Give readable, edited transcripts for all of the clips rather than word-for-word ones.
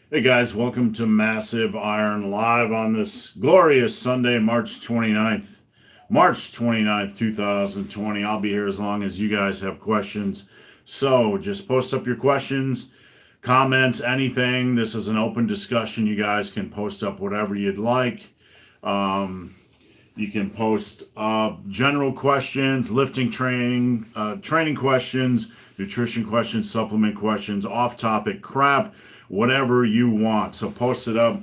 Hey guys, welcome to Massive Iron Live on this glorious Sunday, March 29th. March 29th, 2020. I'll be here as long as you guys have questions. So just post up your questions, comments, anything. This is an open discussion. You guys can post up whatever you'd like. Um, you can post general questions, lifting training, training questions, nutrition questions, supplement questions, off topic crap, whatever you want. So post it up.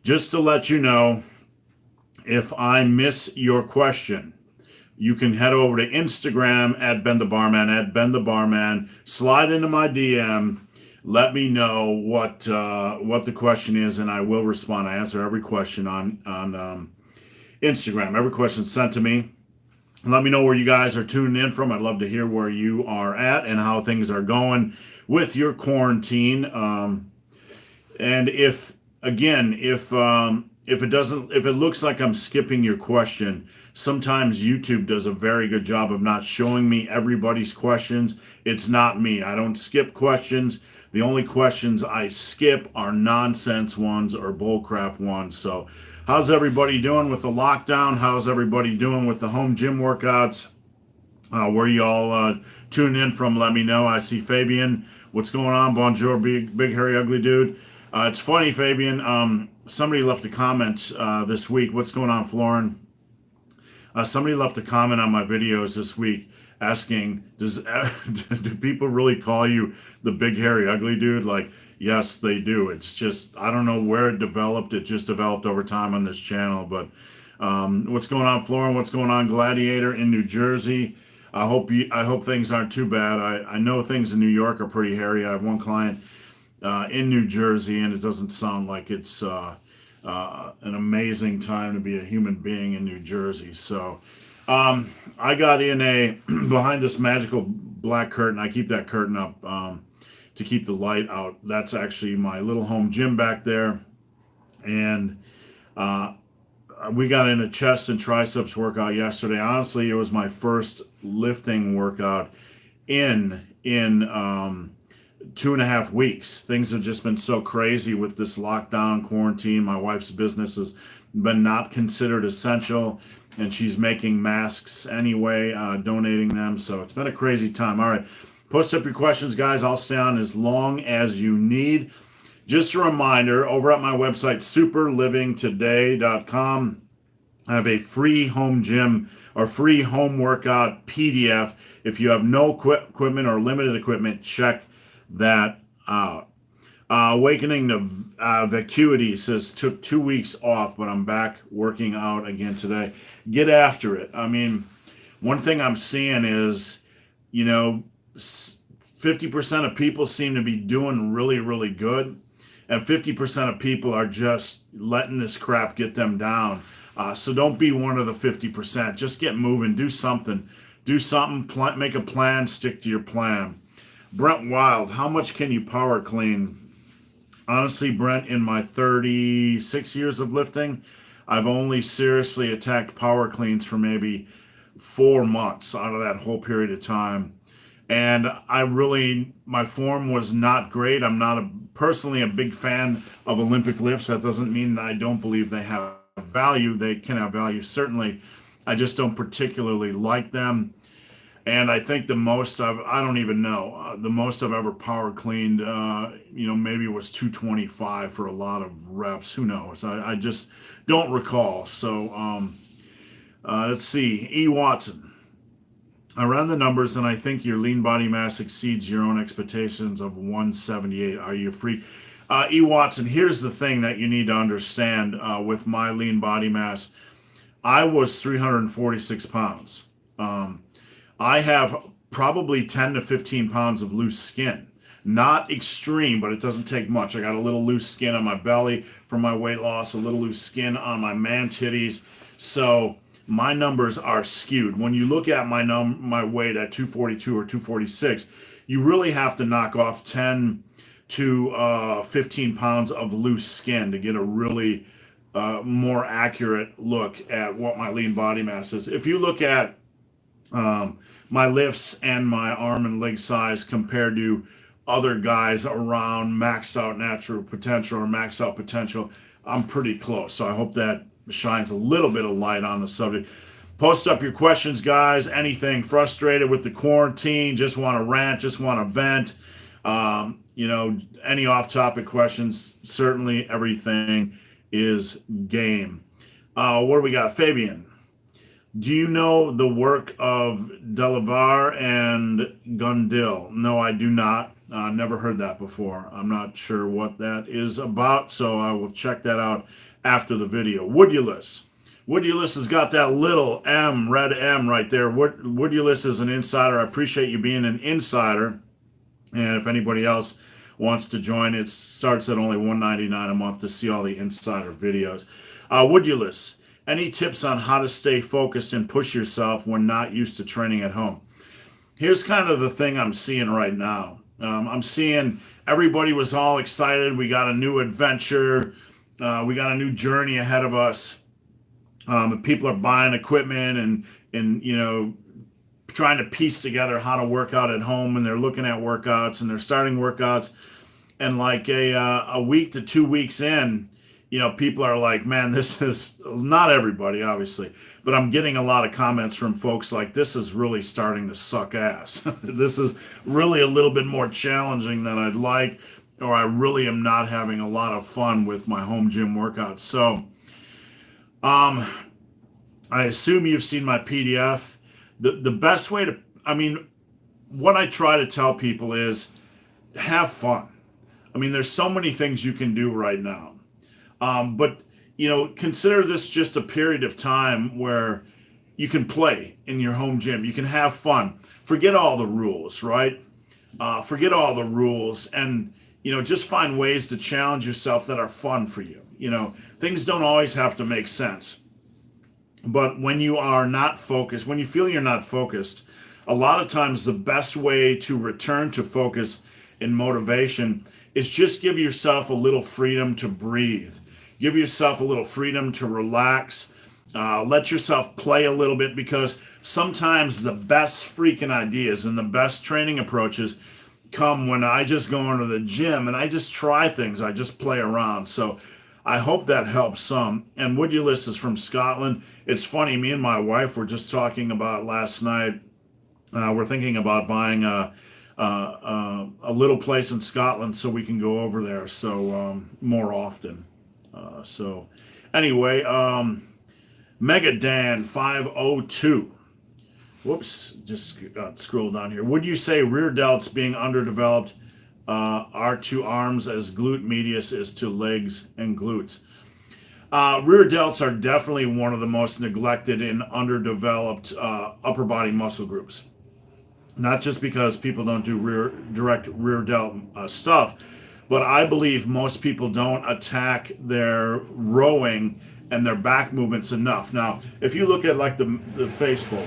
Just to let you know, if I miss your question, you can head over to Instagram at Ben the Barman, at Ben the Barman. Slide into my DM. Let me know what the question is, and I will respond. I answer every question on Instagram. Every question sent to me. Let me know where you guys are tuning in from. I'd love to hear where you are at and how things are going with your quarantine. And if again, if it looks like I'm skipping your question, sometimes YouTube does a very good job of not showing me everybody's questions. It's not me. I don't skip questions. The only questions I skip are nonsense ones or bullcrap ones. So, how's everybody doing with the lockdown? How's everybody doing with the home gym workouts? Where y'all tune in from? Let me know. I see Fabian. What's going on? Bonjour, big hairy ugly dude. It's funny, Fabian. Somebody left a comment this week. What's going on, Florin? Somebody left a comment on my videos this week asking, "Does do people really call you the big hairy ugly dude?" Like, yes, they do. It's just I don't know where it developed. It just developed over time on this channel. But what's going on, Florin? What's going on, Gladiator in New Jersey? I hope things aren't too bad. I know things in New York are pretty hairy. I have one client in New Jersey, and it doesn't sound like it's an amazing time to be a human being in New Jersey. So I got in a behind this magical black curtain. I keep that curtain up to keep the light out. That's actually my little home gym back there, and uh, we got in a chest and triceps workout yesterday. Honestly, it was my first lifting workout in 2.5 weeks. Things have just been so crazy with this lockdown quarantine. My wife's business has been not considered essential, and she's making masks anyway, donating them. So it's been a crazy time. All right, post up your questions, guys. I'll stay on as long as you need. Just a reminder, over at my website, superlivingtoday.com, I have a free home gym or free home workout PDF. If you have no equipment or limited equipment, check that out. Awakening to Vacuity says took 2 weeks off, but I'm back working out again today. Get after it. I mean, one thing I'm seeing is, you know, 50% of people seem to be doing really, really good, and 50% of people are just letting this crap get them down. So don't be one of the 50%. Just get moving. Do something. Do something. Make a plan. Stick to your plan. Brent Wild, how much can you power clean? Honestly, Brent, in my 36 years of lifting, I've only seriously attacked power cleans for maybe 4 months out of that whole period of time. And my form was not great. I'm not personally a big fan of Olympic lifts. That doesn't mean that I don't believe they have value. They can have value, certainly. I just don't particularly like them. And I think I don't even know, the most I've ever power cleaned, maybe it was 225 for a lot of reps. Who knows? I just don't recall. So let's see. E. Watson. I ran the numbers and I think your lean body mass exceeds your own expectations of 178. Are you free? E. Watson, here's the thing that you need to understand with my lean body mass. I was 346 pounds. I have probably 10 to 15 pounds of loose skin. Not extreme, but it doesn't take much. I got a little loose skin on my belly from my weight loss, a little loose skin on my man titties. So my numbers are skewed. When you look at my weight at 242 or 246, you really have to knock off 10 to 15 pounds of loose skin to get a really more accurate look at what my lean body mass is. If you look at my lifts and my arm and leg size compared to other guys around maxed out natural potential or maxed out potential, I'm pretty close. So I hope that shines a little bit of light on the subject. Post up your questions, guys. Anything, frustrated with the quarantine, just want to rant, just want to vent. Any off-topic questions, certainly everything is game. What do we got? Fabian, do you know the work of Delavar and Gundil? No, I do not. Never heard that before. I'm not sure what that is about, so I will check that out after the video. Woodulus. Woodulus has got that little M, red M right there. Woodulus is an insider. I appreciate you being an insider. And if anybody else wants to join, it starts at only $1.99 a month to see all the insider videos. Woodulus, any tips on how to stay focused and push yourself when not used to training at home? Here's kind of the thing I'm seeing right now. I'm seeing everybody was all excited. We got a new adventure. We got a new journey ahead of us. People are buying equipment and trying to piece together how to work out at home, and they're looking at workouts and they're starting workouts. And like a week to 2 weeks in, people are like, man, this is not everybody, obviously, but I'm getting a lot of comments from folks like, this is really starting to suck ass. This is really a little bit more challenging than I'd like, or I really am not having a lot of fun with my home gym workouts. So, I assume you've seen my PDF. The best way what I try to tell people is have fun. There's so many things you can do right now. But consider this just a period of time where you can play in your home gym. You can have fun. Forget all the rules, right? Forget all the rules and, just find ways to challenge yourself that are fun for you. Things don't always have to make sense. But when you are not focused, when you feel you're not focused, a lot of times the best way to return to focus and motivation is just give yourself a little freedom to breathe. Give yourself a little freedom to relax. Let yourself play a little bit, because sometimes the best freaking ideas and the best training approaches come when I just go into the gym and I just try things. I just play around. So I hope that helps some. And Woodulus is from Scotland. It's funny, me and my wife were just talking about last night. We're thinking about buying a little place in Scotland so we can go over there more often. So anyway, Megadan 502. Whoops, just got scrolled down here. Would you say rear delts being underdeveloped are to arms as glute medius is to legs and glutes? Rear delts are definitely one of the most neglected and underdeveloped upper body muscle groups. Not just because people don't do direct rear delt stuff, but I believe most people don't attack their rowing and their back movements enough. Now, if you look at like the face pull,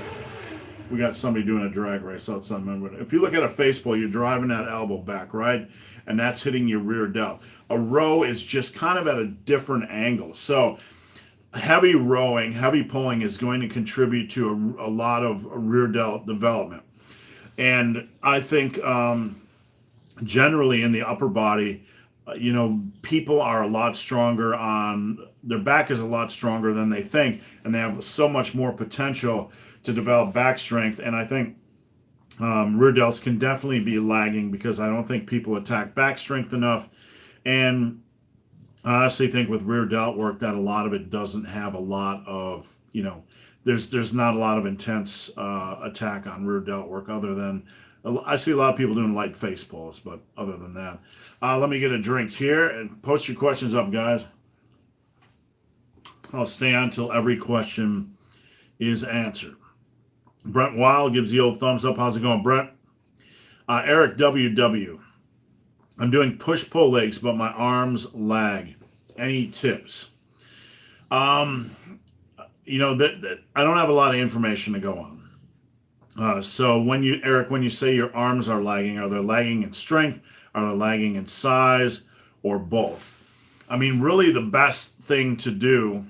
we got somebody doing a drag race outside. If you look at a face pull, you're driving that elbow back, right? And that's hitting your rear delt. A row is just kind of at a different angle. So heavy rowing, heavy pulling is going to contribute to a lot of rear delt development. And I think generally in the upper body, people are a lot stronger their back is a lot stronger than they think, and they have so much more potential to develop back strength. And I think rear delts can definitely be lagging because I don't think people attack back strength enough. And I honestly think with rear delt work that a lot of it doesn't have a lot of, there's not a lot of intense attack on rear delt work other than, I see a lot of people doing light face pulls, but other than that. Let me get a drink here and post your questions up, guys. I'll stay on until every question is answered. Brent Wild gives the old thumbs up. How's it going, Brent? Eric WW. I'm doing push-pull legs, but my arms lag. Any tips? I don't have a lot of information to go on. So when you say your arms are lagging, are they lagging in strength? Are they lagging in size, or both? Really the best thing to do,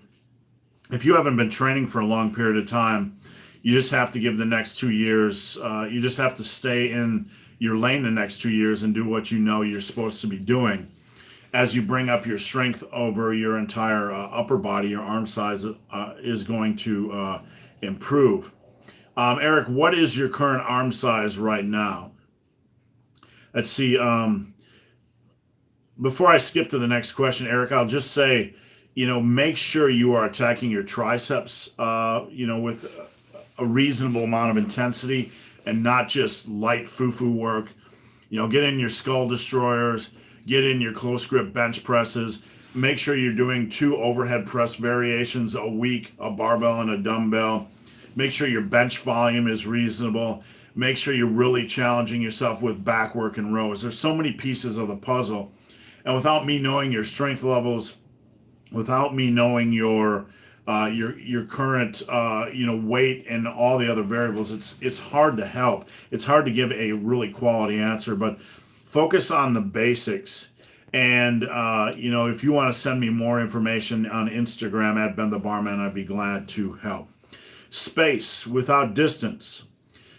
if you haven't been training for a long period of time, you just have to give the next 2 years, you just have to stay in, your lane the next 2 years and do what you know you're supposed to be doing. As you bring up your strength over your entire upper body, your arm size is going to improve. Eric, what is your current arm size right now? Let's see. Before I skip to the next question, Eric, I'll just say, make sure you are attacking your triceps, with a reasonable amount of intensity and not just light foo-foo work. Get in your skull destroyers, get in your close grip bench presses. Make sure you're doing 2 overhead press variations a week, a barbell and a dumbbell. Make sure your bench volume is reasonable. Make sure you're really challenging yourself with back work and rows. There's so many pieces of the puzzle. And without me knowing your strength levels, without me knowing your current weight and all the other variables, it's hard to help. It's hard to give a really quality answer, but focus on the basics. And if you want to send me more information on Instagram at Ben the Barman, I'd be glad to help. Space without distance.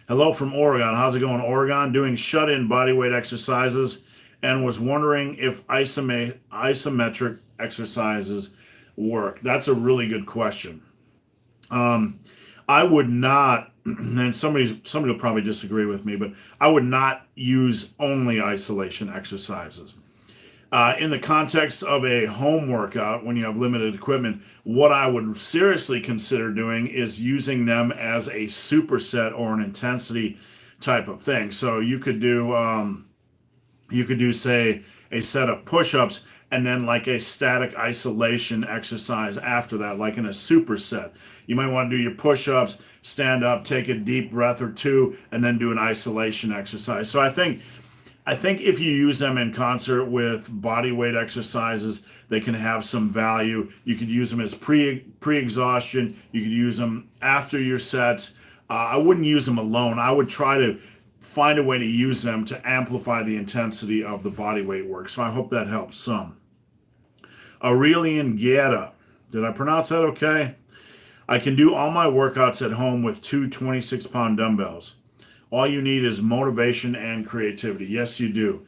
Hello from Oregon. How's it going, Oregon? Doing shut-in bodyweight exercises and was wondering if isometric exercises work. That's a really good question. I would not, and somebody will probably disagree with me, but I would not use only isolation exercises. In the context of a home workout, when you have limited equipment, what I would seriously consider doing is using them as a superset or an intensity type of thing. So you could do, say, a set of push-ups and then like a static isolation exercise after that, like in a superset. You might want to do your push-ups, stand up, take a deep breath or 2, and then do an isolation exercise. So I think if you use them in concert with body weight exercises, they can have some value. You could use them as pre-exhaustion. You could use them after your sets. I wouldn't use them alone. I would try to find a way to use them to amplify the intensity of the body weight work. So I hope that helps some. Aurelian Guerra. Did I pronounce that okay? I can do all my workouts at home with 2 26-pound dumbbells. All you need is motivation and creativity. Yes, you do.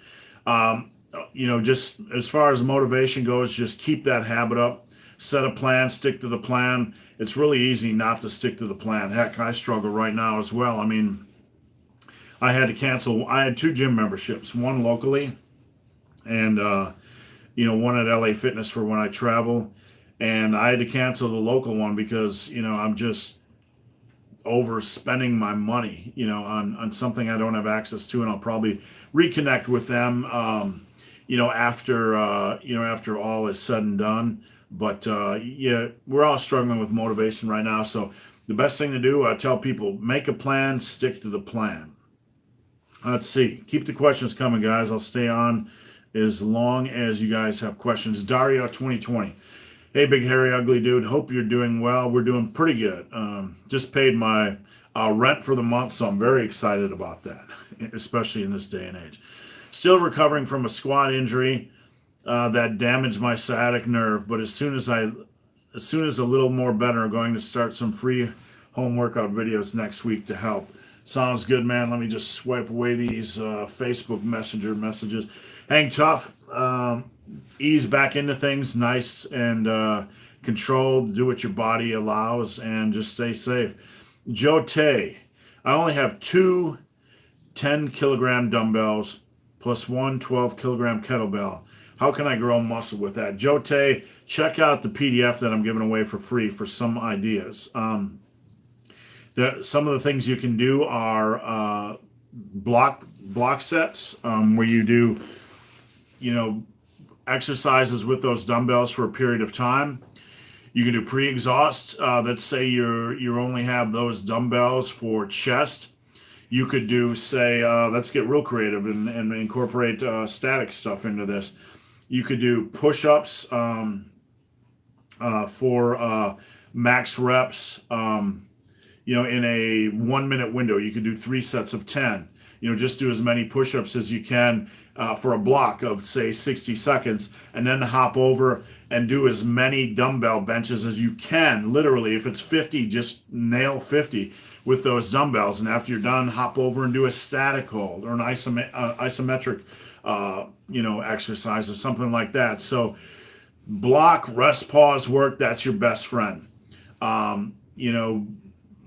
Just as far as motivation goes, just keep that habit up. Set a plan, stick to the plan. It's really easy not to stick to the plan. Heck, I struggle right now as well. I mean, I had to cancel. I had 2 gym memberships, one locally and, one at LA Fitness for when I travel. And I had to cancel the local one because, I'm just overspending my money, on something I don't have access to, and I'll probably reconnect with them, after all is said and done. But we're all struggling with motivation right now. So the best thing to do, I tell people, make a plan, stick to the plan. Let's see. Keep the questions coming, guys. I'll stay on as long as you guys have questions. Dario 2020. Hey, big, hairy, ugly dude. Hope you're doing well. We're doing pretty good. Just paid my rent for the month, so I'm very excited about that, especially in this day and age. Still recovering from a squat injury that damaged my sciatic nerve, but as soon as a little more better, I'm going to start some free home workout videos next week to help. Sounds good, man. Let me just swipe away these Facebook Messenger messages. Hang tough. Ease back into things, nice and controlled. Do what your body allows and just stay safe. Joe Tay, I only have 2 10-kilogram dumbbells plus 1 12-kilogram kettlebell. How can I grow muscle with that? Joe Tay, check out the PDF that I'm giving away for free for some ideas. Some of the things you can do are block sets where you do, exercises with those dumbbells for a period of time. You can do pre-exhaust. Let's say you only have those dumbbells for chest. You could do, say, let's get real creative and incorporate static stuff into this. You could do push-ups for max reps. In a 1-minute window. You could do 3 sets of 10. Just do as many push-ups as you can for a block of, say, 60 seconds, and then hop over and do as many dumbbell benches as you can. Literally, if it's 50, just nail 50. with those dumbbells. And after you're done, hop over and do a static hold or an isometric, exercise or something like that. So block, rest, pause work, that's your best friend.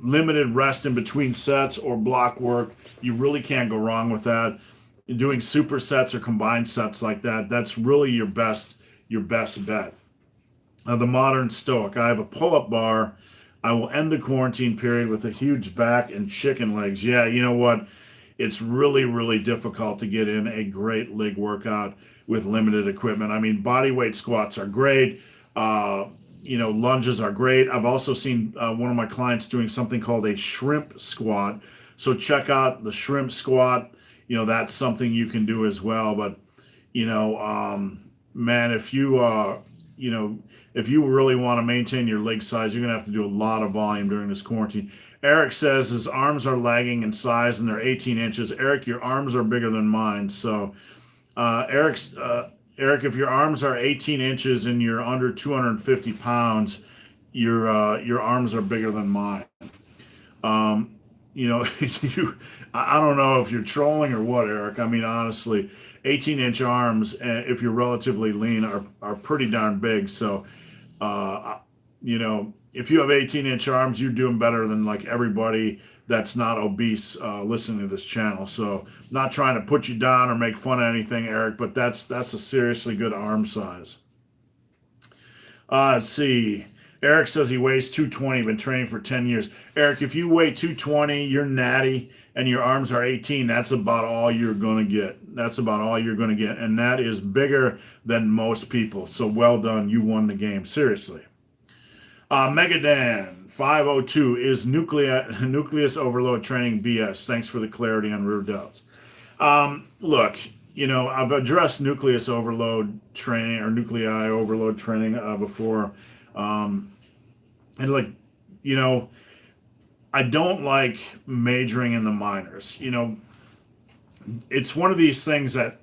Limited rest in between sets or block work, you really can't go wrong with that. Doing supersets or combined sets like that, that's really your best bet. The modern stoic, I have a pull-up bar. I will end the quarantine period with a huge back and chicken legs. Yeah, you know what? It's really, really difficult to get in a great leg workout with limited equipment. I mean, body weight squats are great. Lunges are great. I've also seen one of my clients doing something called a shrimp squat. So check out the shrimp squat. That's something you can do as well. But, man, if you really want to maintain your leg size, you're going to have to do a lot of volume during this quarantine. Eric says his arms are lagging in size and they're 18 inches. Eric, your arms are bigger than mine. So, Eric, if your arms are 18 inches and you're under 250 pounds, your arms are bigger than mine. I don't know if you're trolling or what, Eric. I mean, honestly, 18-inch arms, if you're relatively lean, are pretty darn big. So, if you have 18-inch arms, you're doing better than like everybody that's not obese listening to this channel. So, not trying to put you down or make fun of anything, Eric, but that's a seriously good arm size. Let's see. Eric says he weighs 220, been training for 10 years. Eric, if you weigh 220, you're natty, and your arms are 18, that's about all you're going to get. That's about all you're going to get. And that is bigger than most people. So well done. You won the game. Seriously. Megadan 502 is nucleus overload training BS. Thanks for the clarity on rear delts. Look, I've addressed nucleus overload training or nuclei overload training before. I don't like majoring in the minors. It's one of these things that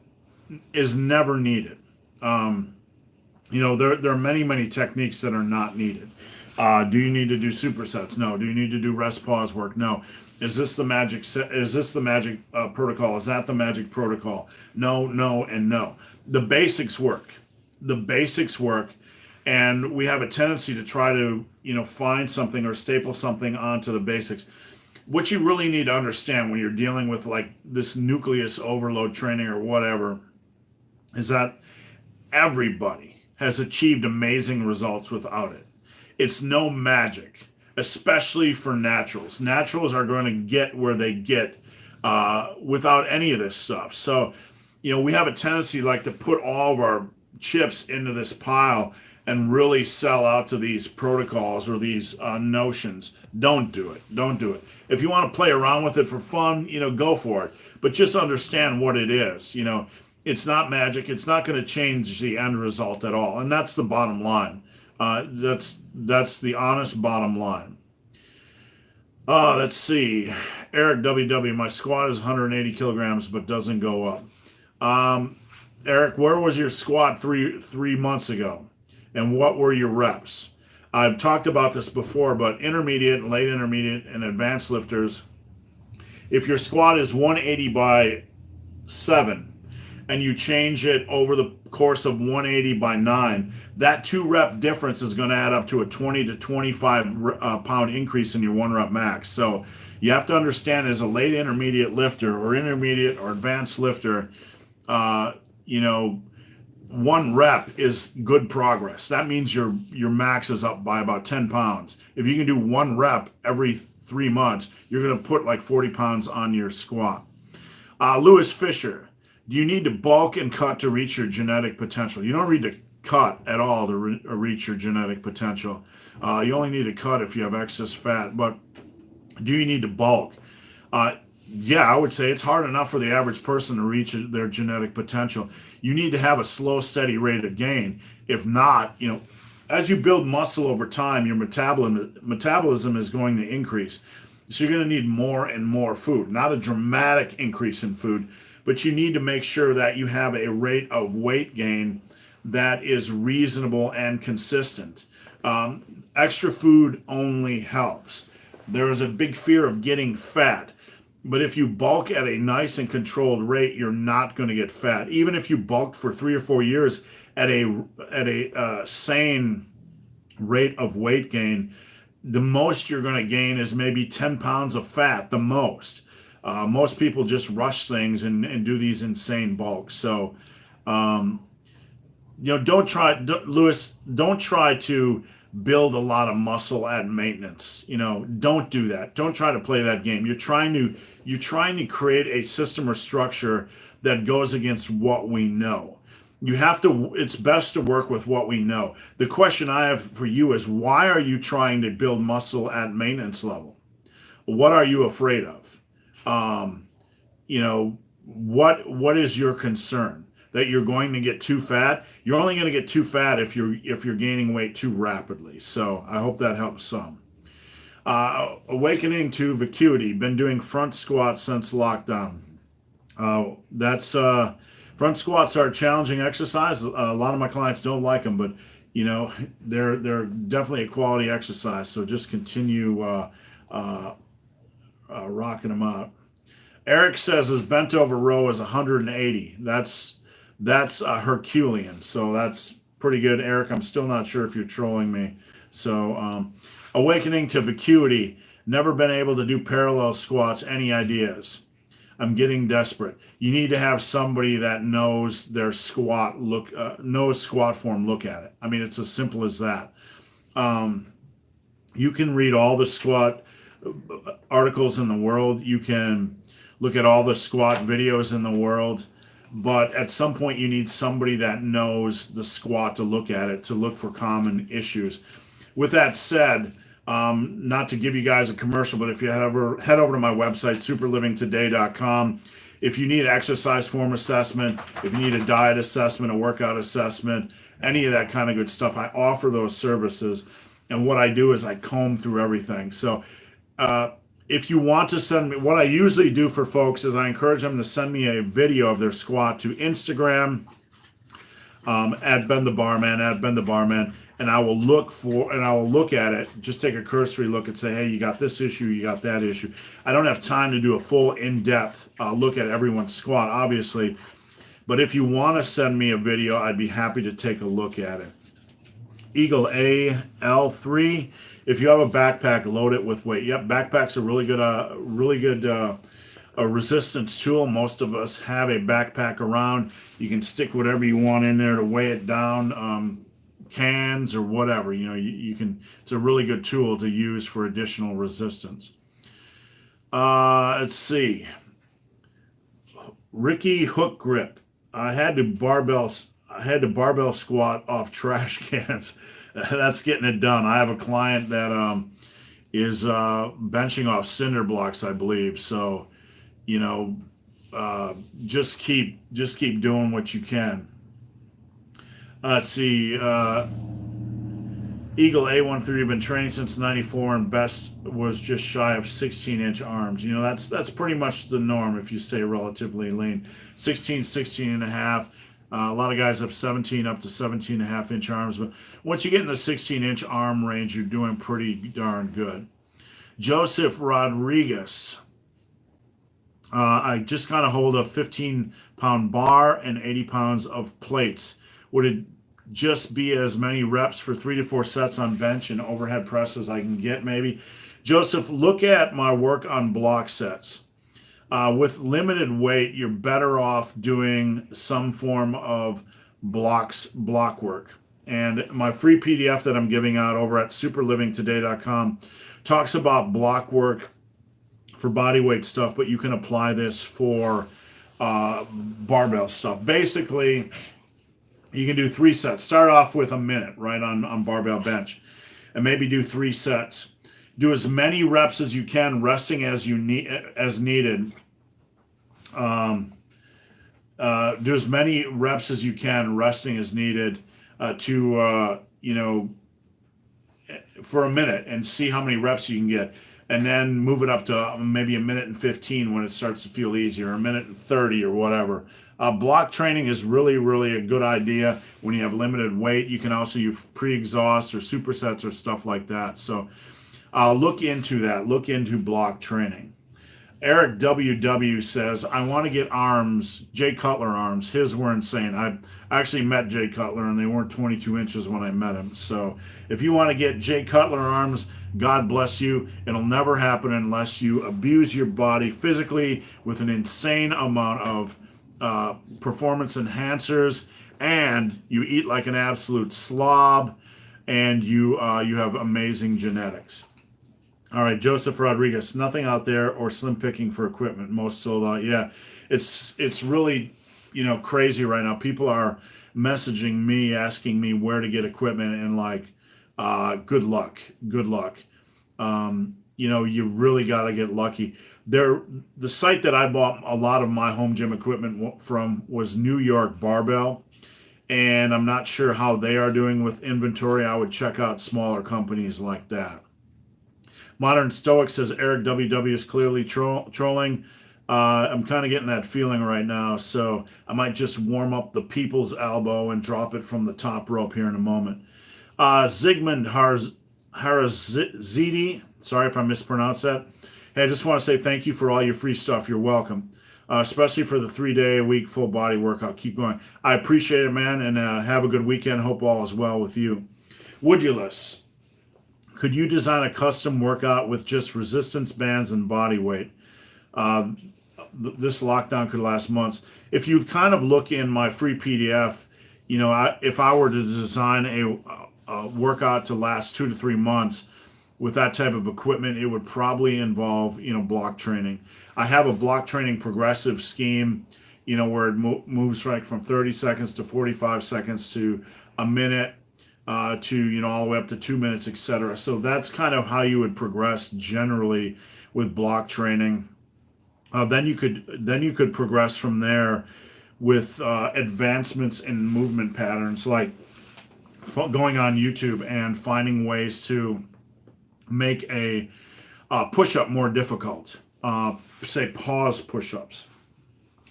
is never needed. There are many, many techniques that are not needed. Do you need to do supersets? No. Do you need to do rest pause work? No. Is this the magic protocol? Is that the magic protocol? No, and no. The basics work. And we have a tendency to try to, find something or staple something onto the basics. What you really need to understand when you're dealing with like this nucleus overload training or whatever is that everybody has achieved amazing results without it. It's no magic, especially for naturals. Naturals are going to get where they get without any of this stuff. So, we have a tendency like to put all of our chips into this pile and really sell out to these protocols or these notions. Don't do it. If you want to play around with it for fun, go for it. But just understand what it is. It's not magic. It's not going to change the end result at all. And that's the bottom line. That's the honest bottom line. Let's see. Eric WW, my squat is 180 kilograms, but doesn't go up. Eric, where was your squat three months ago? And what were your reps? I've talked about this before, but intermediate, late intermediate, and advanced lifters, if your squat is 180 by 7 and you change it over the course of 180 by 9, that 2-rep difference is going to add up to a 20 to 25 pound increase in your 1-rep max. So you have to understand as a late intermediate lifter or intermediate or advanced lifter, 1 rep is good progress. That means your max is up by about 10 pounds. If you can do 1 rep every 3 months, you're going to put like 40 pounds on your squat. Lewis Fisher, do you need to bulk and cut to reach your genetic potential? You don't need to cut at all to reach your genetic potential. You only need to cut if you have excess fat. But do you need to bulk? Yeah, I would say it's hard enough for the average person to reach their genetic potential. You need to have a slow, steady rate of gain. If not, as you build muscle over time, your metabolism is going to increase. So you're going to need more and more food. Not a dramatic increase in food, but you need to make sure that you have a rate of weight gain that is reasonable and consistent. Extra food only helps. there is a big fear of getting fat. But if you bulk at a nice and controlled rate, you're not going to get fat. Even if you bulked for 3 or 4 years at a sane rate of weight gain, the most you're going to gain is maybe 10 pounds of fat, the most. Most people just rush things and do these insane bulks. So, don't try, Lewis, don't try to build a lot of muscle at maintenance. Don't do that. Don't try to play that game. You're trying to create a system or structure that goes against what we know. It's best to work with what we know. The question I have for you is, why are you trying to build muscle at maintenance level? What are you afraid of? What is your concern? That you're going to get too fat? You're only going to get too fat if you're gaining weight too rapidly. So I hope that helps some. Awakening to vacuity. Been doing front squats since lockdown. That's front squats are a challenging exercise. A lot of my clients don't like them, but they're definitely a quality exercise. So just continue rocking them out. Eric says his bent over row is 180. That's Herculean, so that's pretty good, Eric. I'm still not sure if you're trolling me. So, awakening to vacuity. Never been able to do parallel squats. Any ideas? I'm getting desperate. You need to have somebody that knows their squat knows squat form. Look at it. I mean, it's as simple as that. You can read all the squat articles in the world. You can look at all the squat videos in the world. But at some point, you need somebody that knows the squat to look at it, to look for common issues. With that said, not to give you guys a commercial, but if you head over to my website, superlivingtoday.com, if you need exercise form assessment, if you need a diet assessment, a workout assessment, any of that kind of good stuff, I offer those services. And what I do is I comb through everything. So, if you want to send me, what I usually do for folks is I encourage them to send me a video of their squat to Instagram, at Ben the Barman, and I will look at it, just take a cursory look and say, hey, you got this issue, you got that issue. I don't have time to do a full in-depth look at everyone's squat, obviously, but if you want to send me a video, I'd be happy to take a look at it. Eagle AL3. If you have a backpack, load it with weight. Yep, backpack's a really good a resistance tool. Most of us have a backpack around. You can stick whatever you want in there to weigh it down, cans or whatever. You can. It's a really good tool to use for additional resistance. Let's see. Ricky Hook Grip. I had to barbell squat off trash cans. That's getting it done. I have a client that is benching off cinder blocks, I believe. So, just keep doing what you can. Let's see. Eagle A13, been training since '94, and best was just shy of 16-inch arms. That's pretty much the norm if you stay relatively lean. 16 and a half. A lot of guys have 17 up to 17 and a half inch arms, but once you get in the 16-inch arm range, you're doing pretty darn good. Joseph Rodriguez. I just kind of hold a 15-pound bar and 80 pounds of plates. Would it just be as many reps for 3 to 4 sets on bench and overhead press as I can get, maybe? Joseph, look at my work on block sets. With limited weight, you're better off doing some form of block work. And my free PDF that I'm giving out over at superlivingtoday.com talks about block work for bodyweight stuff, but you can apply this for barbell stuff. Basically, you can do 3 sets. Start off with a minute, right, on barbell bench, and maybe do 3 sets. Do as many reps as you can, resting as needed. Do as many reps as you can, resting as needed, for a minute, and see how many reps you can get. And then move it up to maybe a minute and 15 when it starts to feel easier, a minute and 30 or whatever. Block training is really, really a good idea when you have limited weight. You can also use pre-exhaust or supersets or stuff like that. So Look into that. Look into block training. Eric WW says, I want to get arms, Jay Cutler arms. His were insane. I actually met Jay Cutler, and they weren't 22 inches when I met him. So if you want to get Jay Cutler arms, God bless you. It'll never happen unless you abuse your body physically with an insane amount of performance enhancers, and you eat like an absolute slob, and you have amazing genetics. All right, Joseph Rodriguez, nothing out there or slim picking for equipment. Most sold out. Yeah, it's really, crazy right now. People are messaging me, asking me where to get equipment, and like, good luck. You really got to get lucky. The site that I bought a lot of my home gym equipment from was New York Barbell, and I'm not sure how they are doing with inventory. I would check out smaller companies like that. Modern Stoic says Eric WW is clearly trolling. I'm kind of getting that feeling right now, so I might just warm up the people's elbow and drop it from the top rope here in a moment. Zygmunt Harazidi, sorry if I mispronounced that. Hey, I just want to say thank you for all your free stuff. You're welcome, especially for the 3-day-a-week full body workout. Keep going. I appreciate it, man, and have a good weekend. Hope all is well with you. Woodulus, could you design a custom workout with just resistance bands and body weight? This lockdown could last months. If you kind of look in my free PDF, if I were to design a workout to last 2 to 3 months with that type of equipment, it would probably involve, block training. I have a block training progressive scheme, where it moves like from 30 seconds to 45 seconds to a minute. To all the way up to 2 minutes, etc. So that's kind of how you would progress generally with block training. Then you could progress from there with advancements in movement patterns, like going on YouTube and finding ways to make a push-up more difficult. Say pause push-ups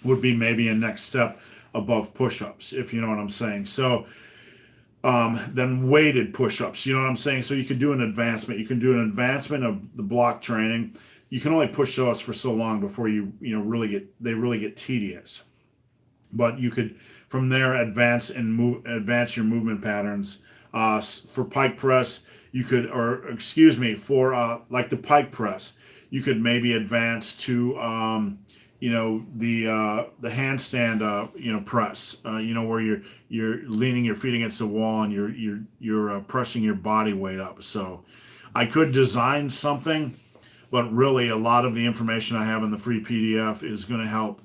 would be maybe a next step above push-ups, if you know what I'm saying. So then weighted push-ups, you know what I'm saying? So you could do an advancement. You can do an advancement of the block training. You can only push those for so long before really get tedious. But you could from there advance your movement patterns. For pike press, you could, for like the pike press, you could maybe advance to the handstand press, where you're leaning your feet against the wall and you're pressing your body weight up. So I could design something, but really a lot of the information I have in the free PDF is going to help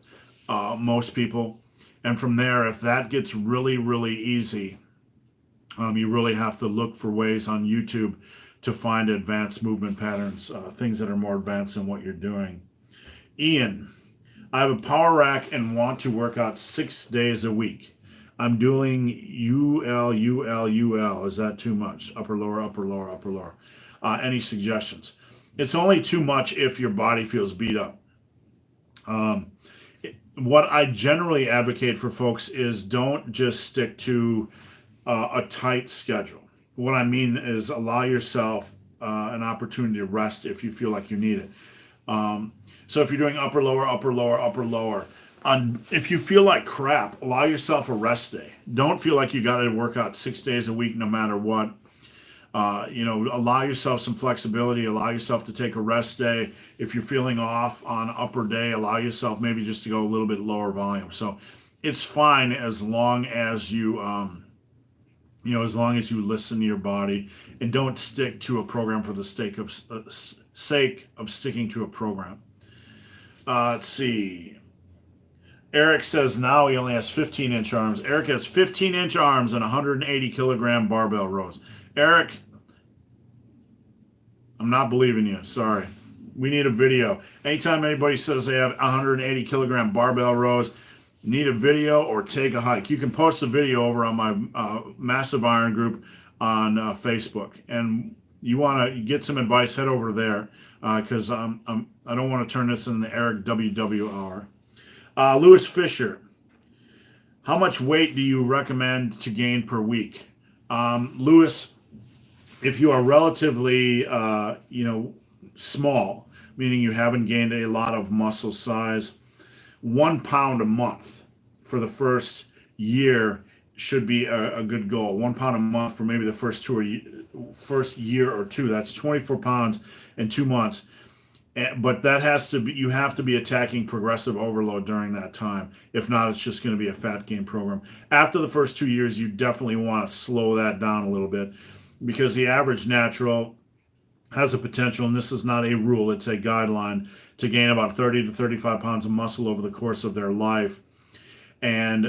most people. And from there, if that gets really, really easy, you really have to look for ways on YouTube to find advanced movement patterns, things that are more advanced than what you're doing. Ian, I have a power rack and want to work out 6 days a week. I'm doing UL. Is that too much? Upper, lower. Any suggestions? It's only too much if your body feels beat up. What I generally advocate for folks is don't just stick to a tight schedule. What I mean is allow yourself an opportunity to rest if you feel like you need it. So if you're doing upper, lower, if you feel like crap, allow yourself a rest day. Don't feel like you got to work out 6 days a week no matter what. Allow yourself some flexibility. Allow yourself to take a rest day. If you're feeling off on upper day, allow yourself maybe just to go a little bit lower volume. So it's fine as long as you, as long as you listen to your body and don't stick to a program for the sake of sticking to a program. Let's see. Eric says now he only has 15-inch arms. Eric has 15-inch arms and 180-kilogram barbell rows. Eric, I'm not believing you. Sorry. We need a video. Anytime anybody says they have 180-kilogram barbell rows, need a video or take a hike. You can post a video over on my Massive Iron group on Facebook. And you want to get some advice, head over there because I don't want to turn this into the Eric WW hour. Lewis Fisher, how much weight do you recommend to gain per week? Lewis, if you are relatively, small, meaning you haven't gained a lot of muscle size, 1 pound a month for the first year should be a good goal. 1 pound a month for maybe the first year or two. That's 24 pounds in 2 months. But that has to be, you have to be attacking progressive overload during that time. If not, it's just going to be a fat gain program. After the first 2 years, you definitely want to slow that down a little bit, because the average natural has a potential, and this is not a rule, it's a guideline, to gain about 30 to 35 pounds of muscle over the course of their life. And,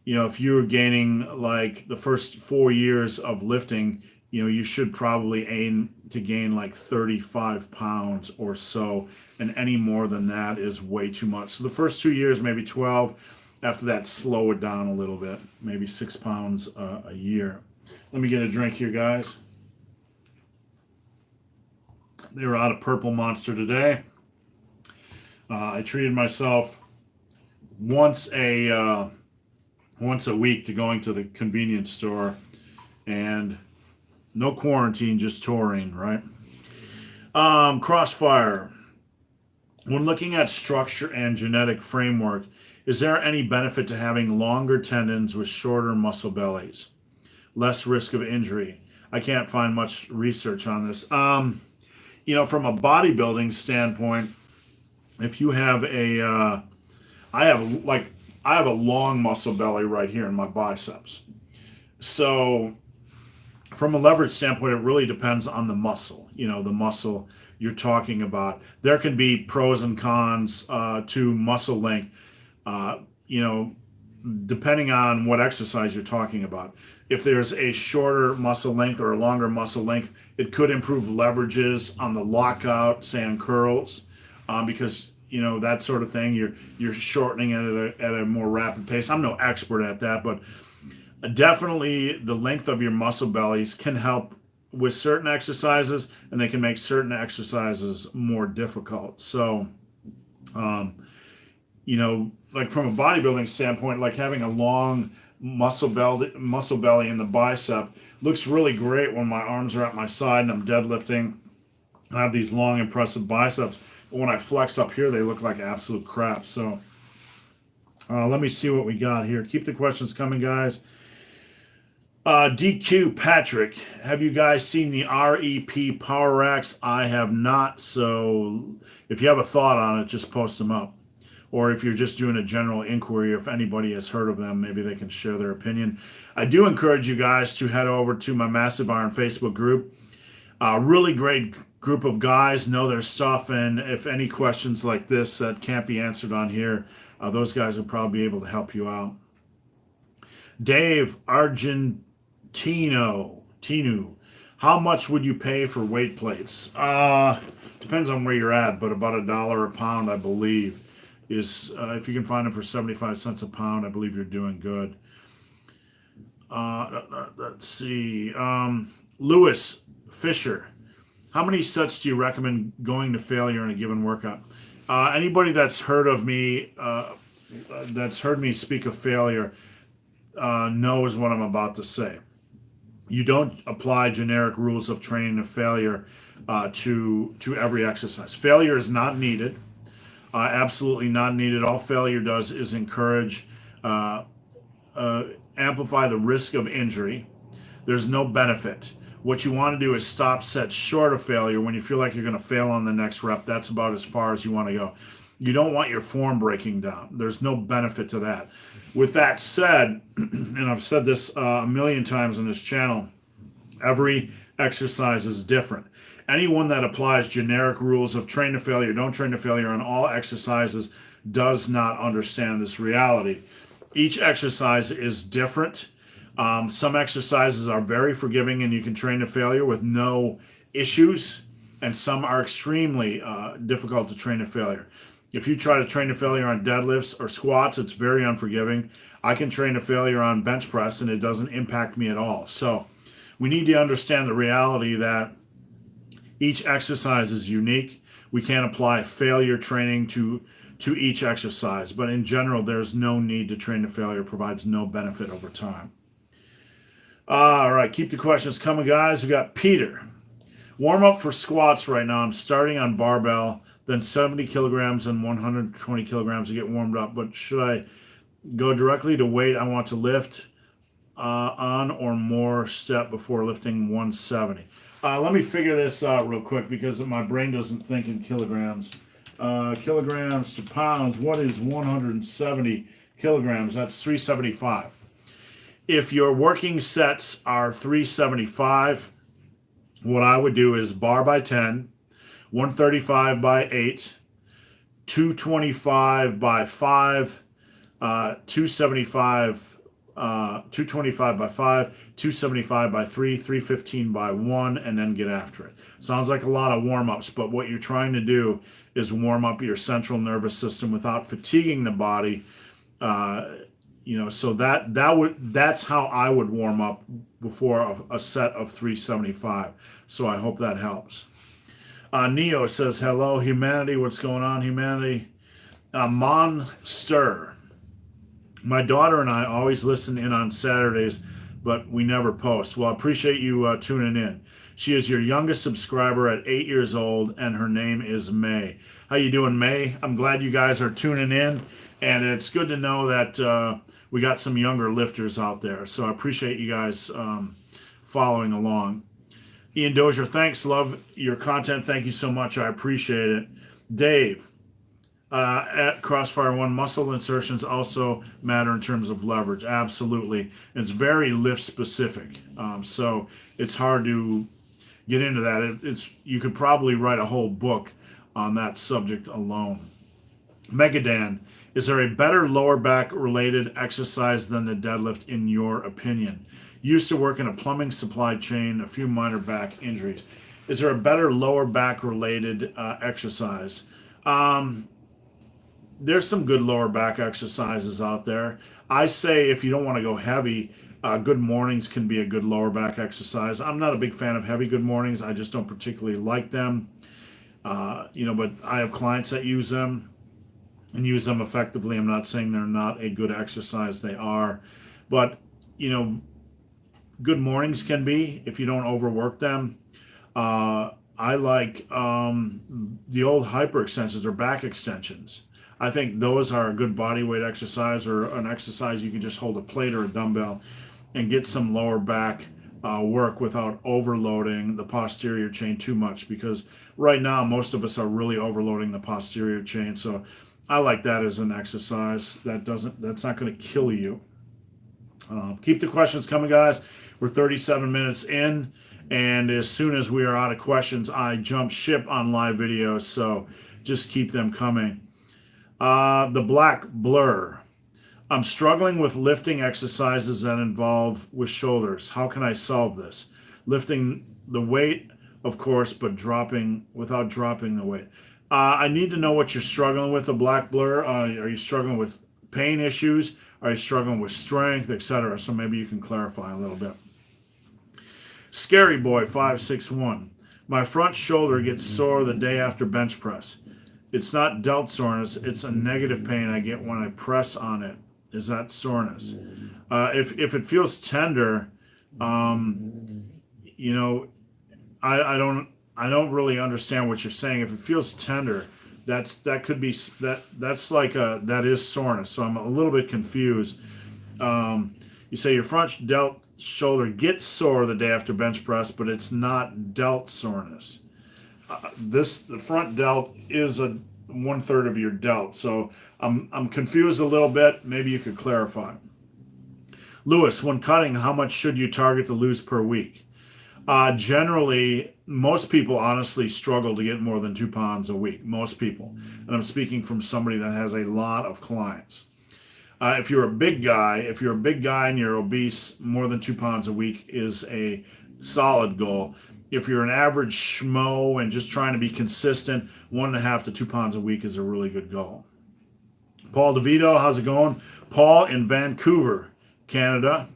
if you're gaining like the first 4 years of lifting, you should probably aim to gain like 35 pounds or so. And any more than that is way too much. So the first 2 years, maybe 12. After that, slow it down a little bit, maybe 6 pounds a year. Let me get a drink here, guys. They were out of Purple Monster today. I treated myself once a week to going to the convenience store, and no quarantine, just taurine, right? Crossfire. When looking at structure and genetic framework, is there any benefit to having longer tendons with shorter muscle bellies? Less risk of injury? I can't find much research on this. From a bodybuilding standpoint, if you have I have a long muscle belly right here in my biceps. So from a leverage standpoint, it really depends on the muscle, the muscle you're talking about. There can be pros and cons to muscle length, depending on what exercise you're talking about. If there's a shorter muscle length or a longer muscle length, it could improve leverages on the lockout, say on curls, because that sort of thing. You're shortening it at a more rapid pace. I'm no expert at that, but definitely the length of your muscle bellies can help with certain exercises, and they can make certain exercises more difficult. So, like from a bodybuilding standpoint, like having a long muscle belly in the bicep looks really great when my arms are at my side and I'm deadlifting. I have these long, impressive biceps, but when I flex up here, they look like absolute crap. So, let me see what we got here. Keep the questions coming, guys. DQ Patrick, have you guys seen the REP Power Racks? I have not, so if you have a thought on it, just post them up. Or if you're just doing a general inquiry, if anybody has heard of them, maybe they can share their opinion. I do encourage you guys to head over to my Massive Iron Facebook group. Really great group of guys, know their stuff, and if any questions like this that can't be answered on here, those guys will probably be able to help you out. Dave Tinu, how much would you pay for weight plates? Depends on where you're at, but about $1 a pound, I believe, is if you can find them for 75 cents a pound, I believe you're doing good. Let's see. Lewis Fisher, how many sets do you recommend going to failure in a given workout? Anybody that's heard of me, that's heard me speak of failure, knows what I'm about to say. You don't apply generic rules of training to failure to every exercise. Failure is not needed. Absolutely not needed. All failure does is encourage, amplify the risk of injury. There's no benefit. What you want to do is stop sets short of failure. When you feel like you're going to fail on the next rep, that's about as far as you want to go. You don't want your form breaking down. There's no benefit to that. With that said, and I've said this a million times on this channel, every exercise is different. Anyone that applies generic rules of train to failure, don't train to failure on all exercises does not understand this reality. Each exercise is different. Some exercises are very forgiving and you can train to failure with no issues, and some are extremely difficult to train to failure. If you try to train to failure on deadlifts or squats, it's very unforgiving. I can train to failure on bench press and it doesn't impact me at all. So we need to understand the reality that each exercise is unique. We can't apply failure training to each exercise, but in general, there's no need to train to failure. It provides no benefit over time. All right. right, keep the questions coming, guys. We got Peter. Warm up for squats right now. I'm starting on barbell, then 70 kilograms and 120 kilograms to get warmed up. But should I go directly to weight I want to lift on or more step before lifting 170? Let me figure this out real quick because my brain doesn't think in kilograms. Kilograms to pounds. What is 170 kilograms? That's 375. If your working sets are 375, what I would do is bar by 10, 135 by 8, 225 by 5, 275, 225 by 5, 275 by 3, 315 by 1, and then get after it. Sounds like a lot of warm-ups, but what you're trying to do is warm up your central nervous system without fatiguing the body. So that's how I would warm up before a set of 375. So I hope that helps. Neo says, hello, humanity. What's going on, humanity? Monster. My daughter and I always listen in on Saturdays, but we never post. Well, I appreciate you tuning in. She is your youngest subscriber at 8 years old, and her name is May. How you doing, May? I'm glad you guys are tuning in, and it's good to know that we got some younger lifters out there. So I appreciate you guys following along. Ian Dozier, thanks. Love your content. Thank you so much. I appreciate it. Dave, at Crossfire One, muscle insertions also matter in terms of leverage. Absolutely. It's very lift specific. So it's hard to get into that. You could probably write a whole book on that subject alone. Megadan, is there a better lower back related exercise than the deadlift in your opinion? Used to work in a plumbing supply chain, a few minor back injuries. Is there a better lower back related exercise? There's some good lower back exercises out there. I say if you don't want to go heavy, good mornings can be a good lower back exercise. I'm not a big fan of heavy good mornings. I just don't particularly like them. But I have clients that use them and use them effectively. I'm not saying they're not a good exercise. They are. But, good mornings can be if you don't overwork them. I like the old hyper extensions or back extensions. I think those are a good body weight exercise, or an exercise you can just hold a plate or a dumbbell and get some lower back work without overloading the posterior chain too much, because right now most of us are really overloading the posterior chain. So I like that as an exercise. That's not going to kill you. Keep the questions coming, guys. We're 37 minutes in, and as soon as we are out of questions, I jump ship on live videos, so just keep them coming. The Black Blur. I'm struggling with lifting exercises that involve with shoulders. How can I solve this? Lifting the weight, of course, but without dropping the weight. I need to know what you're struggling with, the Black Blur. Are you struggling with pain issues? Are you struggling with strength, etc.? So maybe you can clarify a little bit. Scary Boy 561. My front shoulder gets sore the day after bench press. It's not delt soreness. It's a negative pain I get when I press on it. Is that soreness? If it feels tender, I don't really understand what you're saying. If it feels tender, that is soreness. So I'm a little bit confused. You say your front delt shoulder gets sore the day after bench press, but it's not delt soreness. The front delt is a 1/3 of your delt. So I'm confused a little bit. Maybe you could clarify. Lewis, when cutting, how much should you target to lose per week? Generally, most people honestly struggle to get more than 2 pounds a week. Most people. And I'm speaking from somebody that has a lot of clients. If you're a big guy and you're obese, more than 2 pounds a week is a solid goal. If you're an average schmo and just trying to be consistent, 1.5 to 2 pounds a week is a really good goal. Paul DeVito, how's it going? Paul in Vancouver, Canada.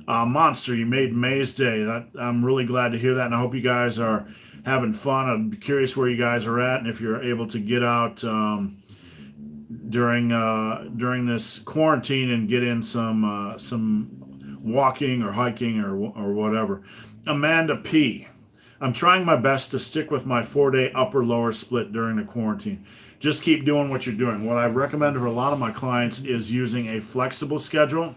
Monster, you made May's day. I'm really glad to hear that, and I hope you guys are having fun. I'm curious where you guys are at, and if you're able to get out during this quarantine and get in some walking or hiking or whatever. Amanda P. I'm trying my best to stick with my 4-day upper lower split during the quarantine. Just keep doing what you're doing. What I recommend for a lot of my clients is using a flexible schedule,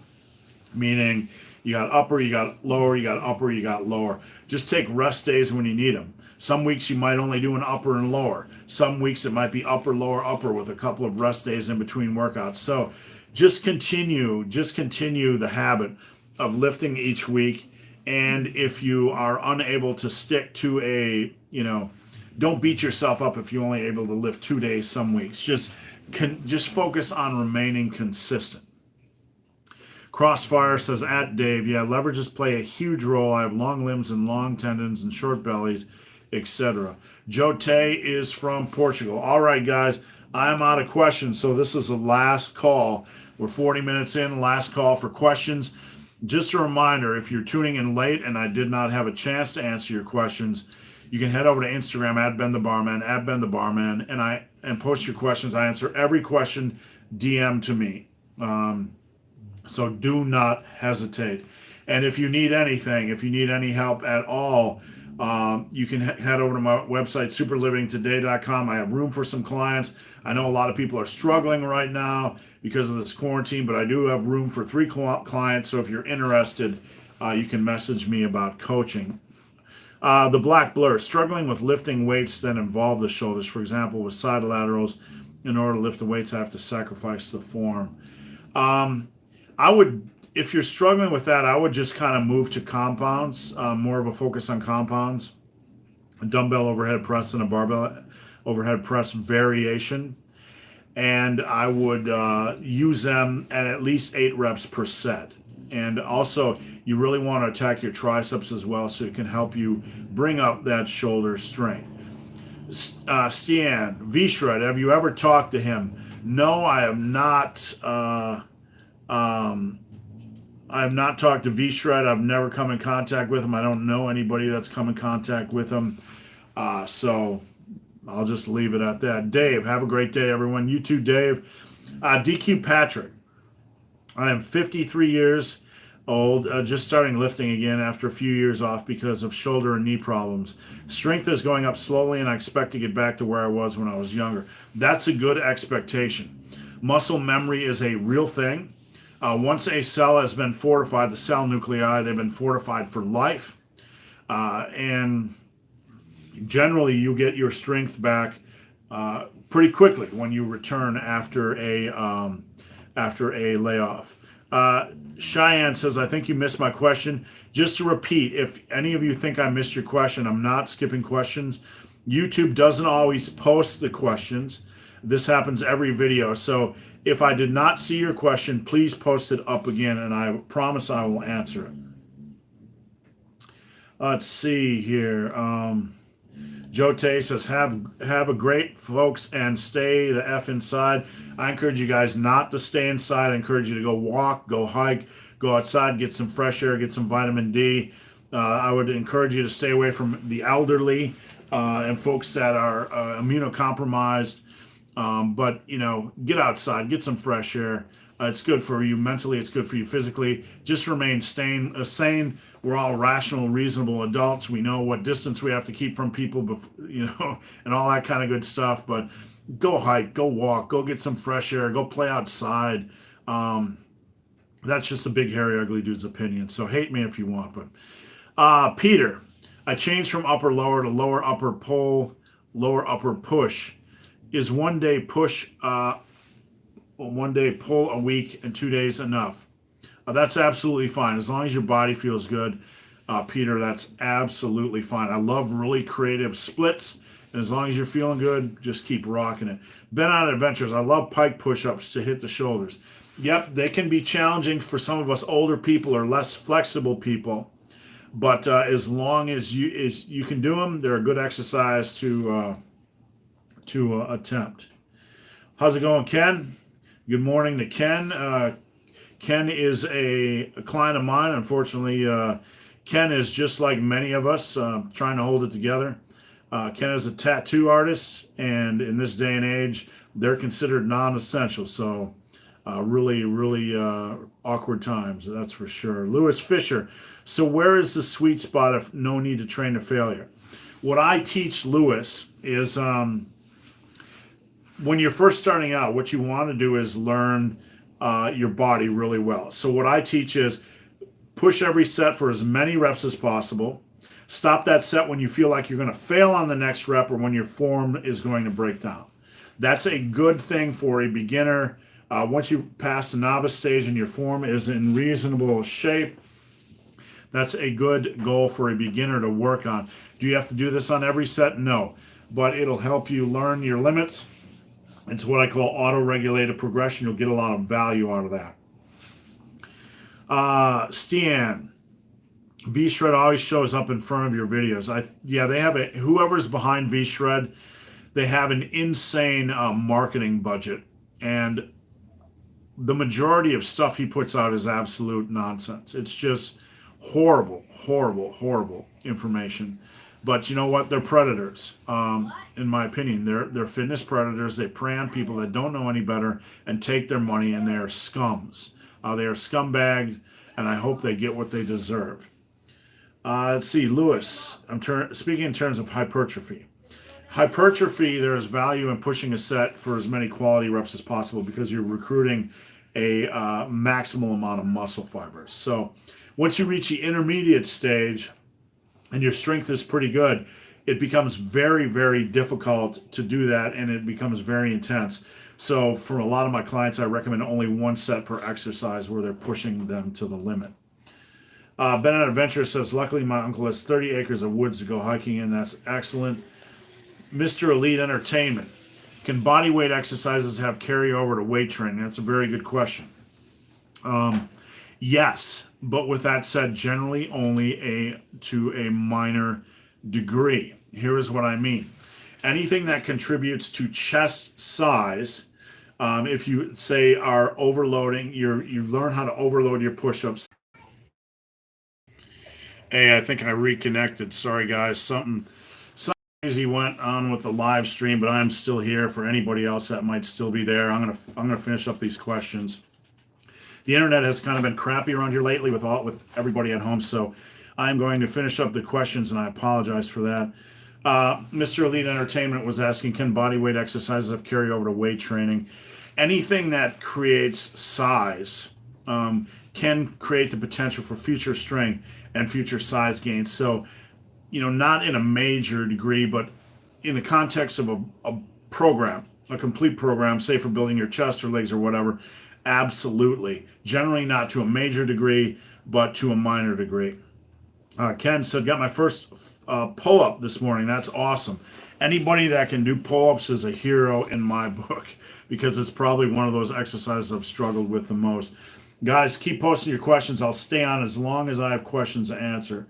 meaning you got upper, you got lower, you got upper, you got lower. Just take rest days when you need them. Some weeks you might only do an upper and lower. Some weeks it might be upper, lower, upper with a couple of rest days in between workouts. So just continue the habit of lifting each week. And if you are unable to stick to don't beat yourself up if you're only able to lift 2 days some weeks. Just focus on remaining consistent. Crossfire says, at Dave, yeah, leverages play a huge role. I have long limbs and long tendons and short bellies, etc. Jote is from Portugal. All right, guys, I'm out of questions, so this is the last call. We're 40 minutes in, last call for questions. Just a reminder, if you're tuning in late and I did not have a chance to answer your questions, you can head over to Instagram at BenTheBarman, and post your questions. I answer every question DM to me. So do not hesitate. And if you need anything, if you need any help at all, you can head over to my website, superlivingtoday.com. I have room for some clients. I know a lot of people are struggling right now because of this quarantine, but I do have room for 3 clients. So if you're interested, you can message me about coaching. The Black Blur, struggling with lifting weights that involve the shoulders. For example, with side laterals, in order to lift the weights, I have to sacrifice the form. If you're struggling with that, I would just kind of move to compounds, more of a focus on compounds, a dumbbell overhead press and a barbell overhead press variation. And I would use them at least 8 reps per set. And also, you really want to attack your triceps as well, so it can help you bring up that shoulder strength. Stian, V-Shred, have you ever talked to him? No, I have not. I have not talked to V-Shred. I've never come in contact with him. I don't know anybody that's come in contact with him. So I'll just leave it at that. Dave, have a great day, everyone. You too, Dave. DQ Patrick. I am 53 years old, just starting lifting again after a few years off because of shoulder and knee problems. Strength is going up slowly, and I expect to get back to where I was when I was younger. That's a good expectation. Muscle memory is a real thing. Once a cell has been fortified, the cell nuclei, they've been fortified for life. And generally, you get your strength back pretty quickly when you return after a layoff. Cheyenne says, I think you missed my question. Just to repeat, if any of you think I missed your question, I'm not skipping questions. YouTube doesn't always post the questions. This happens every video. So if I did not see your question, please post it up again, and I promise I will answer it. Let's see here. Jote says, have a great, folks, and stay the F inside. I encourage you guys not to stay inside. I encourage you to go walk, go hike, go outside, get some fresh air, get some vitamin D. I would encourage you to stay away from the elderly and folks that are immunocompromised. But, get outside, get some fresh air. It's good for you mentally. It's good for you physically. Just remain sane. We're all rational, reasonable adults. We know what distance we have to keep from people, and all that kind of good stuff. But go hike, go walk, go get some fresh air, go play outside. That's just a big, hairy, ugly dude's opinion. So hate me if you want. But Peter, I changed from upper lower to lower upper pull, lower upper push. Is 1 day push, 1 day pull a week and 2 days enough? That's absolutely fine. As long as your body feels good, Peter, that's absolutely fine. I love really creative splits. And as long as you're feeling good, just keep rocking it. Ben on Adventures, I love pike push-ups to hit the shoulders. Yep, they can be challenging for some of us older people or less flexible people. But as long as you can do them, they're a good exercise to attempt. How's it going, Ken? Good morning to Ken. Ken is a client of mine. Unfortunately, Ken is just like many of us, trying to hold it together. Ken is a tattoo artist, and in this day and age, they're considered non-essential. So Really awkward times, that's for sure. Lewis Fisher. So where is the sweet spot of no need to train to failure? What I teach Lewis is when you're first starting out, what you want to do is learn your body really well. So what I teach is push every set for as many reps as possible. Stop that set when you feel like you're going to fail on the next rep or when your form is going to break down. That's a good thing for a beginner. Once you pass the novice stage and your form is in reasonable shape, that's a good goal for a beginner to work on. Do you have to do this on every set? No, but it'll help you learn your limits. It's what I call auto-regulated progression. You'll get a lot of value out of that. Stian, V-Shred always shows up in front of your videos. Yeah, they have it. Whoever's behind V-Shred, they have an insane marketing budget, and the majority of stuff he puts out is absolute nonsense. It's just horrible information. But you know what? They're predators. In my opinion, they're fitness predators. They prey on people that don't know any better and take their money, and they are scums. They are scumbags, and I hope they get what they deserve. Let's see, Lewis. I'm speaking in terms of hypertrophy. Hypertrophy, there is value in pushing a set for as many quality reps as possible because you're recruiting a maximal amount of muscle fibers. So once you reach the intermediate stage and your strength is pretty good, it becomes very difficult to do that, and it becomes very intense. So for a lot of my clients, I recommend only one set per exercise where they're pushing them to the limit. Bennett Adventure says, luckily my uncle has 30 acres of woods to go hiking in. That's excellent. Mr. Elite Entertainment. Can body weight exercises have carryover to weight training? That's a very good question. Yes, but with that said, generally only to a minor degree. Here is what I mean. Anything that contributes to chest size, if you say are overloading, you learn how to overload your push-ups. Hey, I think I reconnected. Sorry guys, something crazy went on with the live stream, but I'm still here for anybody else that might still be there. I'm gonna finish up these questions. The internet has kind of been crappy around here lately with everybody at home, so I'm going to finish up the questions, and I apologize for that. Mr. Elite Entertainment was asking, can bodyweight exercises have carry over to weight training? Anything that creates size can create the potential for future strength and future size gains. So, not in a major degree, but in the context of a program, a complete program, say for building your chest or legs or whatever, absolutely. Generally not to a major degree, but to a minor degree. Ken said, got my first pull-up this morning. That's awesome. Anybody that can do pull-ups is a hero in my book because it's probably one of those exercises I've struggled with the most. Guys, keep posting your questions. I'll stay on as long as I have questions to answer.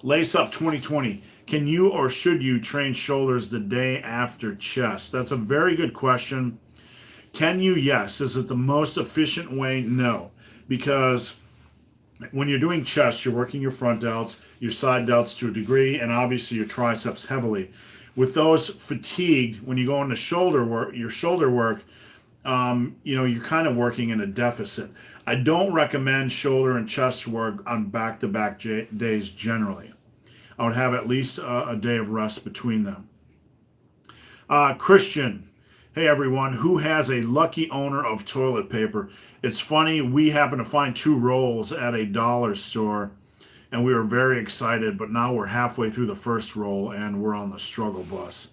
Lace Up 2020. Can you or should you train shoulders the day after chest? That's a very good question. Can you? Yes. Is it the most efficient way? No. Because when you're doing chest, you're working your front delts, your side delts to a degree, and obviously your triceps heavily. With those fatigued, when you go into shoulder work, your shoulder work, you're kind of working in a deficit. I don't recommend shoulder and chest work on back-to-back days generally. I would have at least a day of rest between them. Christian, hey everyone, who has a lucky owner of toilet paper? It's funny, we happened to find 2 rolls at a dollar store, and we were very excited, but now we're halfway through the first roll, and we're on the struggle bus.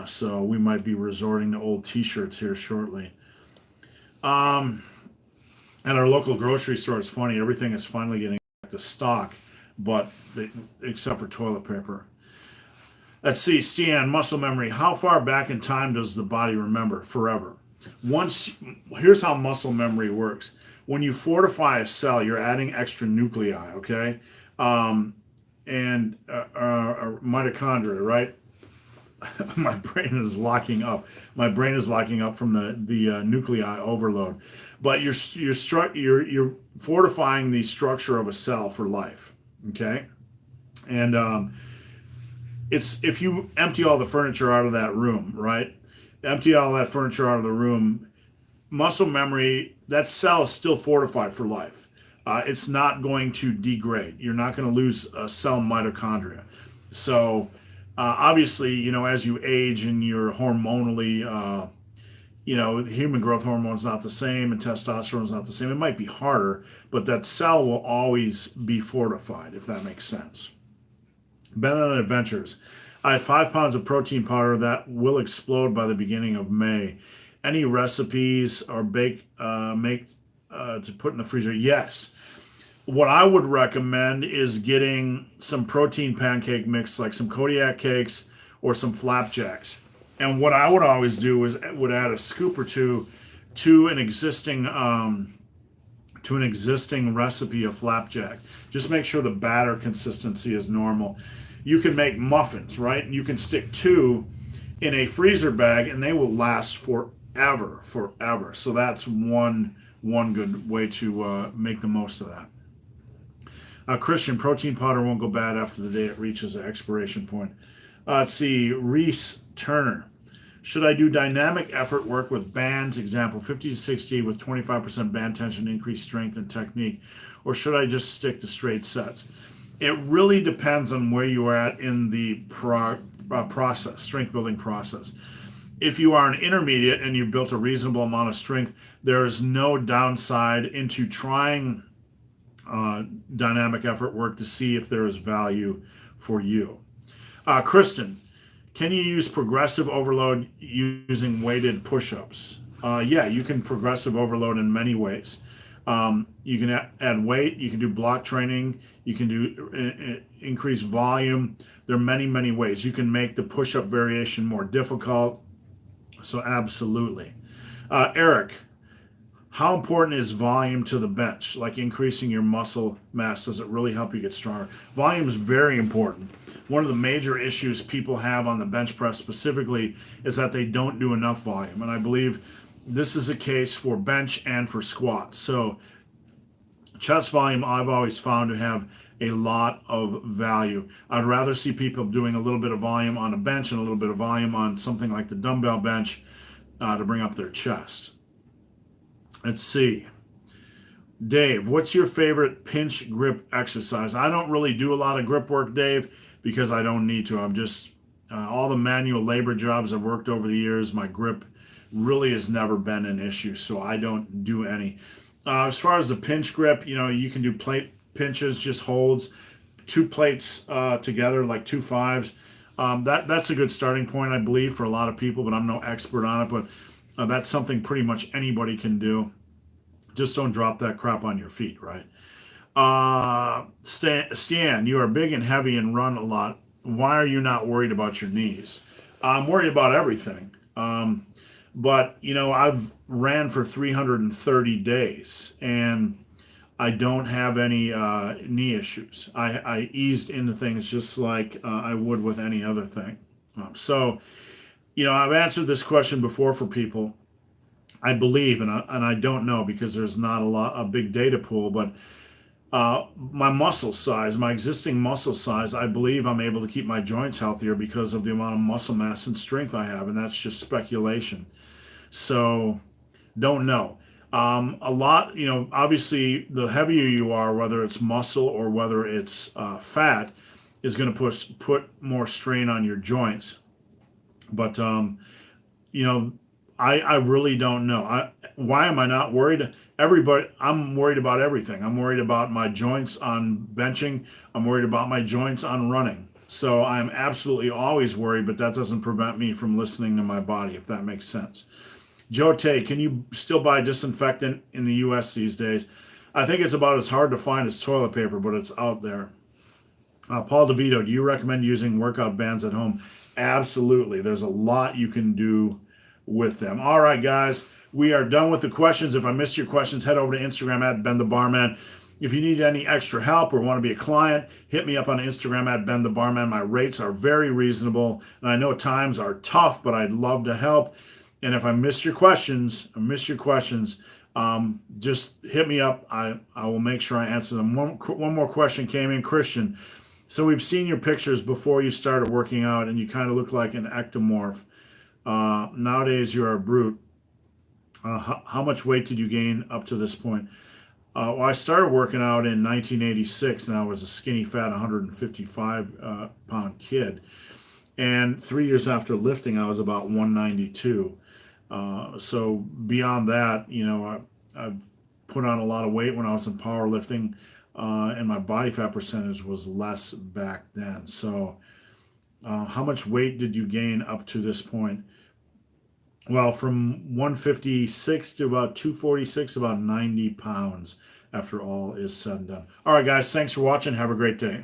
So we might be resorting to old t-shirts here shortly. At our local grocery store, it's funny, everything is finally getting back to stock, but except for toilet paper. Let's see, Stian, muscle memory. How far back in time does the body remember? Forever. Here's how muscle memory works. When you fortify a cell, you're adding extra nuclei, okay? And mitochondria, right? My brain is locking up. My brain is locking up from the nuclei overload. But you're fortifying the structure of a cell for life, okay? And it's if you empty all the furniture out of that room, right? Empty all that furniture out of the room, muscle memory, that cell is still fortified for life. It's not going to degrade. You're not going to lose cell mitochondria. So obviously, as you age and you're hormonally, human growth hormone's not the same and testosterone's not the same. It might be harder, but that cell will always be fortified, if that makes sense. Bennett Adventures. I have 5 pounds of protein powder that will explode by the beginning of May. Any recipes or make to put in the freezer? Yes. What I would recommend is getting some protein pancake mix, like some Kodiak cakes or some flapjacks. And what I would always do is would add a scoop or two to an existing recipe of flapjack. Just make sure the batter consistency is normal. You can make muffins, right? And you can stick 2 in a freezer bag, and they will last forever. So that's one good way to make the most of that. Christian, protein powder won't go bad after the day it reaches the expiration point. Let's see, Reese Turner. Should I do dynamic effort work with bands, example 50 to 60 with 25% band tension, increased strength and technique, or should I just stick to straight sets? It really depends on where you are at in the process, strength building process. If you are an intermediate and you've built a reasonable amount of strength, there is no downside into trying dynamic effort work to see if there is value for you. Kristen, can you use progressive overload using weighted push-ups? Yeah, you can progressive overload in many ways. You can add weight, you can do block training, you can do increase volume. There are many ways. You can make the push-up variation more difficult. So absolutely. Eric, how important is volume to the bench? Like increasing your muscle mass, does it really help you get stronger? Volume is very important. One of the major issues people have on the bench press specifically is that they don't do enough volume. And I believe this is a case for bench and for squats. So chest volume, I've always found to have a lot of value. I'd rather see people doing a little bit of volume on a bench and a little bit of volume on something like the dumbbell bench to bring up their chest. Let's see. Dave, what's your favorite pinch grip exercise? I don't really do a lot of grip work, Dave, because I don't need to. I'm just, all the manual labor jobs I've worked over the years, my grip really has never been an issue, so I don't do any. As far as the pinch grip, you can do plate pinches, just holds, 2 plates together, like 2 5s. That's a good starting point, I believe, for a lot of people, but I'm no expert on it. But that's something pretty much anybody can do. Just don't drop that crap on your feet, right? Stan, you are big and heavy and run a lot. Why are you not worried about your knees? I'm worried about everything. But, I've ran for 330 days and I don't have any knee issues. I eased into things just like I would with any other thing. I've answered this question before for people. I believe, and I don't know because there's not a big data pool, but my muscle size, my existing muscle size, I believe I'm able to keep my joints healthier because of the amount of muscle mass and strength I have, and that's just speculation. So, don't know. A lot, obviously, the heavier you are, whether it's muscle or whether it's fat, is going to put more strain on your joints. But I really don't know. Why am I not worried? I'm worried about everything. I'm worried about my joints on benching. I'm worried about my joints on running. So I'm absolutely always worried, but that doesn't prevent me from listening to my body, if that makes sense. Joe Tay, can you still buy disinfectant in the U.S. these days? I think it's about as hard to find as toilet paper, but it's out there. Paul DeVito, do you recommend using workout bands at home? Absolutely. There's a lot you can do with them. All right, guys, we are done with the questions. If I missed your questions, head over to Instagram at Ben the Barman. If you need any extra help or want to be a client, hit me up on Instagram at Ben the Barman. My rates are very reasonable, and I know times are tough, but I'd love to help. And if I missed your questions, just hit me up. I will make sure I answer them. One more question came in, Christian. So we've seen your pictures before you started working out, and you kind of look like an ectomorph. Nowadays, you're a brute. How much weight did you gain up to this point? Well, I started working out in 1986, and I was a skinny, fat, 155 pound kid. And 3 years after lifting, I was about 192. So beyond that, I put on a lot of weight when I was in powerlifting, and my body fat percentage was less back then. So, how much weight did you gain up to this point? Well, from 156 to about 246, about 90 pounds after all is said and done. All right, guys, thanks for watching. Have a great day.